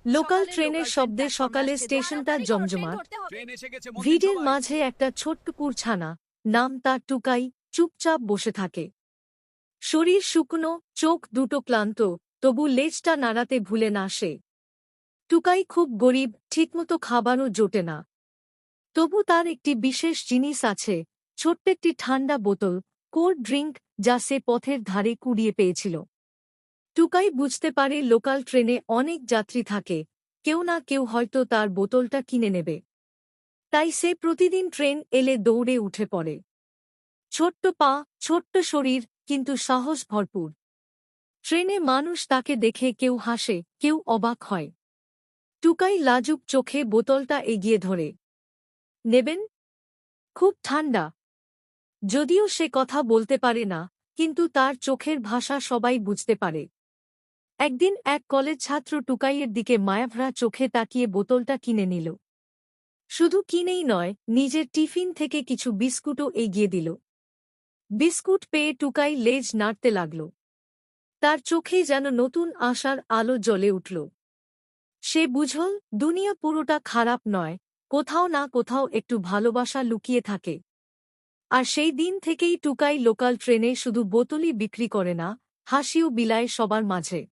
Local ট্রেনের শব্দে সকালে স্টেশনটা জমজমাট। ভিড়ের মাঝে একটা ছোট্ট কুড়ছানা, নাম তার টুকাই, চুপচাপ বসে থাকে। শরীর শুকনো, চোখ দুটো ক্লান্ত, তবু লেজটা নাড়াতে ভুলে না সে। টুকাই খুব গরিব, ঠিকমতো খাবারও জোটে না। তবু তার একটি বিশেষ জিনিস আছে, ছোট্ট একটি ঠান্ডা বোতল, কোল্ড ড্রিঙ্ক, যা সে পথের ধারে কুড়িয়ে পেয়েছিল। টুকাই বুঝতে পারে লোকাল ট্রেনে অনেক যাত্রী থাকে, কেউ না কেউ হয়তো তার বোতলটা কিনে নেবে। তাই সে প্রতিদিন ট্রেন এলে দৌড়ে উঠে পড়ে। ছোট্ট পা, ছোট্ট শরীর, কিন্তু সাহস ভরপুর। ট্রেনে মানুষ তাকে দেখে কেউ হাসে, কেউ অবাক হয়। টুকাই লাজুক চোখে বোতলটা এগিয়ে ধরে। নেবেন? খুব ঠান্ডা। যদিও সে কথা বলতে পারে না, কিন্তু তার চোখের ভাষা সবাই বুঝতে পারে। একদিন এক কলেজ ছাত্র টুকাইয়ের দিকে মায়াভরা চোখে তাকিয়ে বোতলটা কিনে নিল। শুধু কিনেই নয়, নিজের টিফিন থেকে কিছু বিস্কুটও এগিয়ে দিল। বিস্কুট পেয়ে টুকাই লেজ নাড়তে লাগল। তার চোখে যেন নতুন আশার আলো জ্বলে উঠল। সে বুঝল, দুনিয়া পুরোটা খারাপ নয়, কোথাও না কোথাও একটু ভালোবাসা লুকিয়ে থাকে। আর সেই দিন থেকেই টুকাই লোকাল ট্রেনে শুধু বোতলই বিক্রি করে না, হাসিও বিলায় সবার মাঝে।